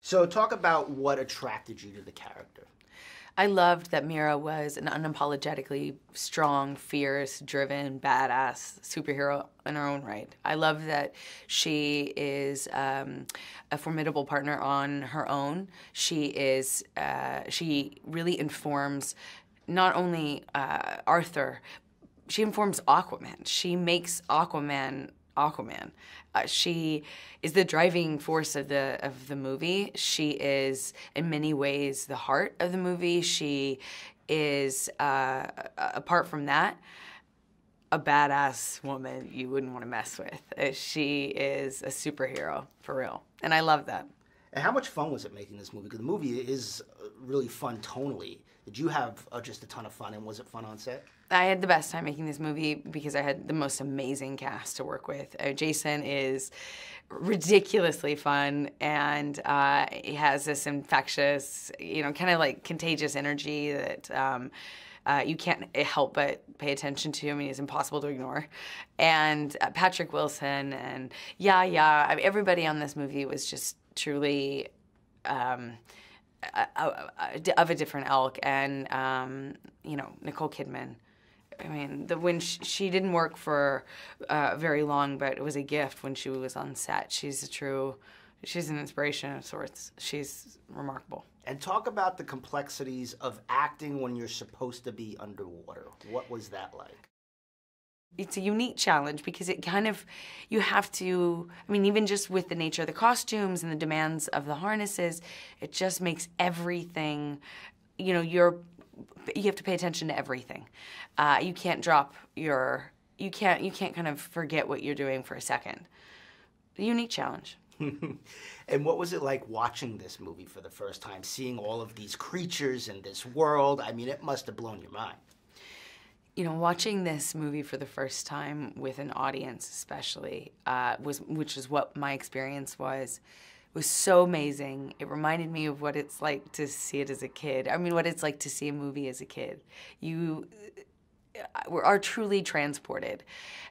So talk about what attracted you to the character. I loved that Mira was an unapologetically strong, fierce, driven, badass superhero in her own right. I love that she is a formidable partner on her own. She really informs not only Arthur, she informs Aquaman. She makes Aquaman Aquaman. She is the driving force of the movie. She is, in many ways, the heart of the movie. She is, apart from that, a badass woman you wouldn't want to mess with. She is a superhero, for real. And I love that. And how much fun was it making this movie? Because the movie is really fun tonally. Did you have just a ton of fun, and was it fun on set? I had the best time making this movie because I had the most amazing cast to work with. Jason is ridiculously fun, and he has this infectious, kind of like contagious energy that you can't help but pay attention to. I mean, he's impossible to ignore. And Patrick Wilson and everybody on this movie was just truly of a different ilk. And, Nicole Kidman. I mean, when she didn't work for very long, but it was a gift when she was on set. She's an inspiration of sorts. She's remarkable. And talk about the complexities of acting when you're supposed to be underwater. What was that like? It's a unique challenge because you have to, even just with the nature of the costumes and the demands of the harnesses, it just makes everything, you have to pay attention to everything. You can't you can't kind of forget what you're doing for a second. A unique challenge. And what was it like watching this movie for the first time, seeing all of these creatures in this world? I mean, it must have blown your mind. Watching this movie for the first time with an audience especially, which is what my experience was so amazing. It reminded me of what it's like to see it as a kid. What it's like to see a movie as a kid. You are truly transported.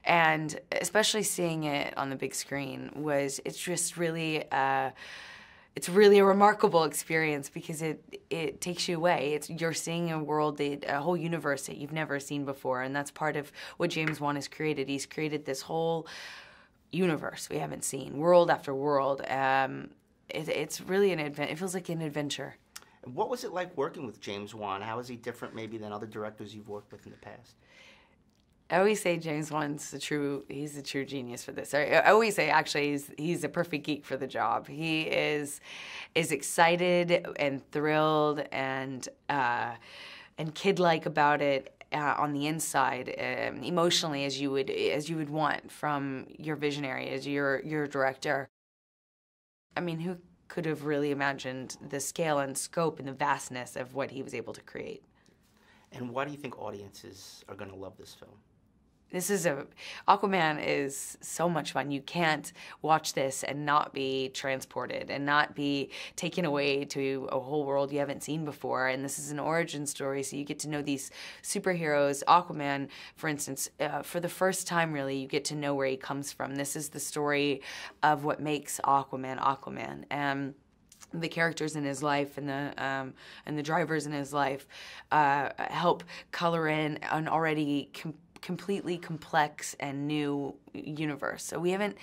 And especially seeing it on the big screen it's really a remarkable experience because it takes you away. You're seeing a world, a whole universe that you've never seen before, and that's part of what James Wan has created. He's created this whole universe we haven't seen, world after world. It's really it feels like an adventure. What was it like working with James Wan? How is he different maybe than other directors you've worked with in the past? I always say James Wan's he's the true genius for this. I always say, actually, he's a perfect geek for the job. He is excited and thrilled and kid-like about it on the inside, emotionally, as you would want from your visionary, as your director. Who could have really imagined the scale and scope and the vastness of what he was able to create? And why do you think audiences are going to love this film? Aquaman is so much fun. You can't watch this and not be transported and not be taken away to a whole world you haven't seen before. And this is an origin story, so you get to know these superheroes. Aquaman, for instance, for the first time, really, you get to know where he comes from. This is the story of what makes Aquaman Aquaman. And the characters in his life and the drivers in his life help color in an already completely complex and new universe. So we haven't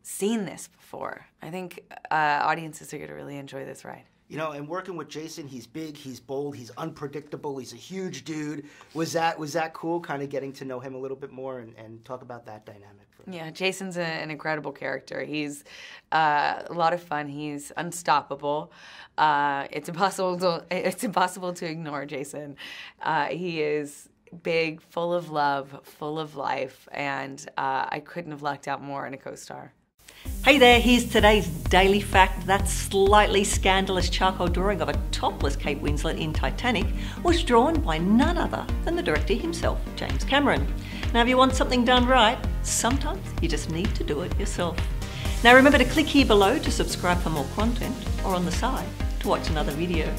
seen this before. I think audiences are going to really enjoy this ride. And working with Jason, he's big, he's bold, he's unpredictable, he's a huge dude. Was that cool, kind of getting to know him a little bit more and talk about that dynamic? Yeah, Jason's an incredible character. He's a lot of fun. He's unstoppable. It's impossible to ignore Jason. He is big, full of love, full of life, and I couldn't have lucked out more in a co-star. Hey there, here's today's daily fact. That slightly scandalous charcoal drawing of a topless Kate Winslet in Titanic was drawn by none other than the director himself, James Cameron. Now, if you want something done right, sometimes you just need to do it yourself. Now remember to click here below to subscribe for more content, or on the side to watch another video.